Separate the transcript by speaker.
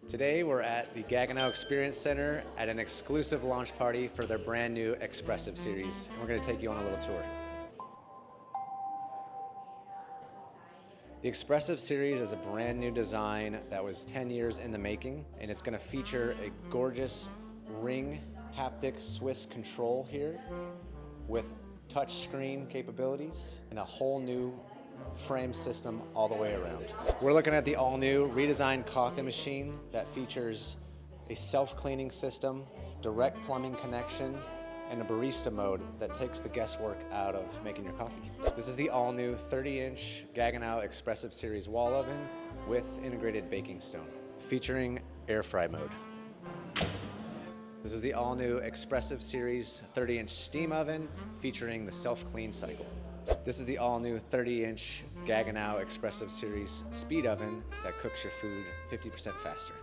Speaker 1: Today we're at the Gaggenau Experience Center at an exclusive launch party for their brand new Expressive series. We're going to take you on a little tour. The Expressive series is a brand new design that was 10 years in the making, and it's going to feature a gorgeous ring haptic Swiss control here with touchscreen capabilities and a whole new frame system all the way around. We're looking at the all-new redesigned coffee machine that features a self-cleaning system, direct plumbing connection, and a barista mode that takes the guesswork out of making your coffee. This is the all-new 30-inch Gaggenau Expressive Series wall oven with integrated baking stone, featuring air fry mode. This is the all-new Expressive Series 30-inch steam oven featuring the self-clean cycle. This is the all-new 30-inch Gaggenau Expressive Series speed oven that cooks your food 50% faster.